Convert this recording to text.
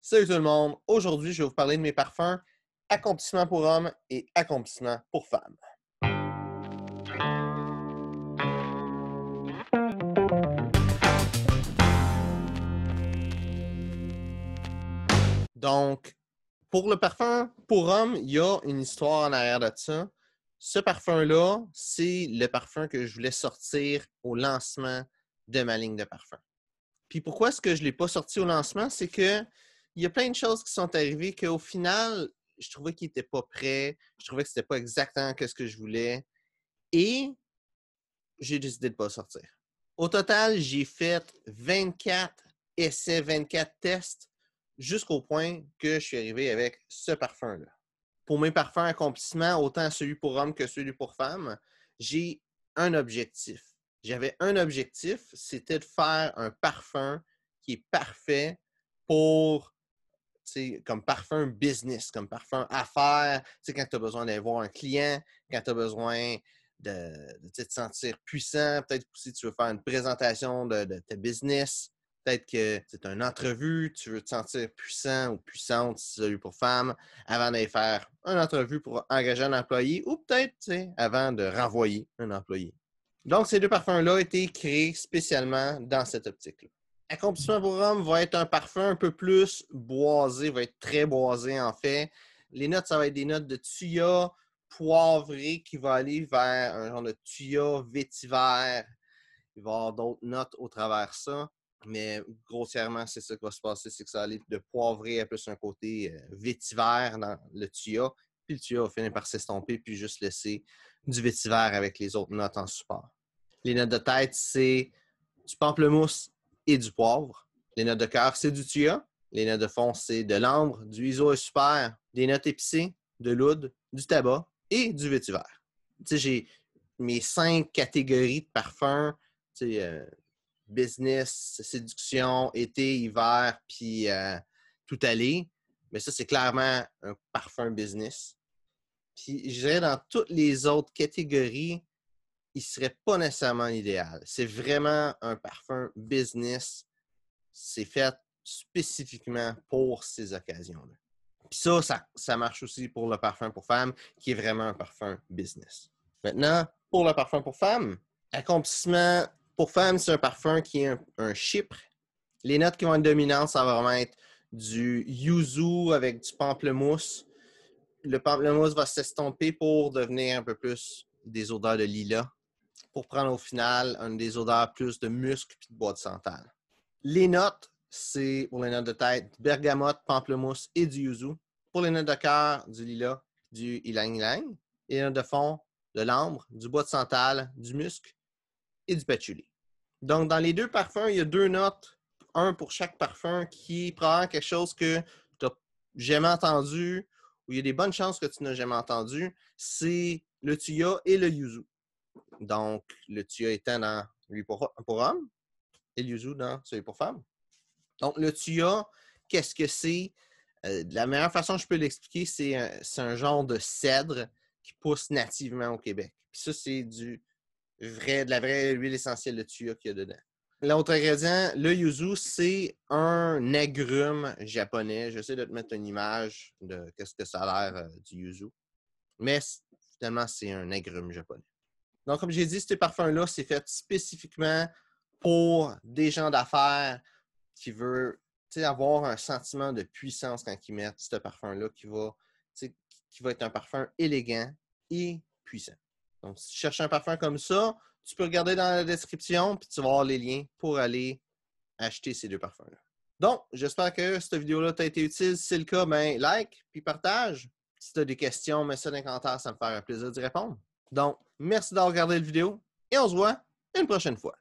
Salut tout le monde! Aujourd'hui, je vais vous parler de mes parfums Accomplissement pour hommes et Accomplissement pour femmes. Donc, pour le parfum pour hommes, il y a une histoire en arrière de ça. Ce parfum-là, c'est le parfum que je voulais sortir au lancement de ma ligne de parfum. Puis pourquoi est-ce que je ne l'ai pas sorti au lancement? C'est que il y a plein de choses qui sont arrivées qu'au final, je trouvais qu'il n'était pas prêt. Je trouvais que ce n'était pas exactement ce que je voulais. Et j'ai décidé de ne pas sortir. Au total, j'ai fait 24 essais, 24 tests jusqu'au point que je suis arrivé avec ce parfum-là. Pour mes parfums accomplissement, autant celui pour homme que celui pour femme, j'ai un objectif. J'avais un objectif, c'était de faire un parfum qui est parfait pour, comme parfum business, comme parfum affaires, quand tu as besoin d'aller voir un client, quand tu as besoin de te sentir puissant, peut-être si tu veux faire une présentation de ta business, peut-être que c'est une entrevue, tu veux te sentir puissant ou puissante, si c'est celui pour femme, avant d'aller faire une entrevue pour engager un employé ou peut-être avant de renvoyer un employé. Donc, ces deux parfums-là ont été créés spécialement dans cette optique-là. Accomplissement pour homme va être un parfum un peu plus boisé, va être très boisé en fait. Les notes, ça va être des notes de thuya poivré qui va aller vers un genre de thuya vétiver. Il va y avoir d'autres notes au travers ça, mais grossièrement, c'est ça qui va se passer, c'est que ça va aller de poivré à plus un côté vétiver dans le thuya, puis le thuya va finir par s'estomper puis juste laisser du vétiver avec les autres notes en support. Les notes de tête, c'est du pamplemousse et du poivre. Les notes de cœur, c'est du thuya. Les notes de fond, c'est de l'ambre, du iso super, des notes épicées, de l'oud, du tabac et du vétiver. Tu sais, j'ai mes 5 catégories de parfums, business, séduction, été, hiver, puis tout aller. Mais ça, c'est clairement un parfum business. Puis, je dirais dans toutes les autres catégories, il ne serait pas nécessairement idéal. C'est vraiment un parfum business. C'est fait spécifiquement pour ces occasions-là. Puis ça marche aussi pour le parfum pour femmes, qui est vraiment un parfum business. Maintenant, pour le parfum pour femmes, accomplissement pour femmes, c'est un parfum qui est un chypre. Les notes qui vont être dominantes, ça va vraiment être du yuzu avec du pamplemousse. Le pamplemousse va s'estomper pour devenir un peu plus des odeurs de lilas, pour prendre au final des odeurs plus de musc et de bois de santal. Les notes, c'est pour les notes de tête, bergamote, pamplemousse et du yuzu. Pour les notes de cœur, du lilas, du ylang-ylang. Et les notes de fond, de l'ambre, du bois de santal, du musc et du patchouli. Donc, dans les deux parfums, il y a 2 notes, un pour chaque parfum, qui est probablement quelque chose que tu n'as jamais entendu ou il y a des bonnes chances que tu n'as jamais entendu. C'est le thuya et le yuzu. Donc, le thuya étant dans lui pour homme et le yuzu dans celui pour femme. Donc, le thuya, qu'est-ce que c'est? La meilleure façon que je peux l'expliquer, c'est un genre de cèdre qui pousse nativement au Québec. Puis ça, c'est de la vraie huile essentielle de thuya qu'il y a dedans. L'autre ingrédient, le yuzu, c'est un agrume japonais. J'essaie de te mettre une image de ce que ça a l'air du yuzu. Mais finalement, c'est un agrume japonais. Donc, comme j'ai dit, ce parfum-là, c'est fait spécifiquement pour des gens d'affaires qui veulent avoir un sentiment de puissance quand ils mettent ce parfum-là, qui va être un parfum élégant et puissant. Donc, si tu cherches un parfum comme ça, tu peux regarder dans la description puis tu vas avoir les liens pour aller acheter ces 2 parfums-là. Donc, j'espère que cette vidéo-là t'a été utile. Si c'est le cas, ben like puis partage. Si tu as des questions, mets ça dans les commentaires, ça me ferait plaisir d'y répondre. Donc, merci d'avoir regardé la vidéo et on se voit une prochaine fois.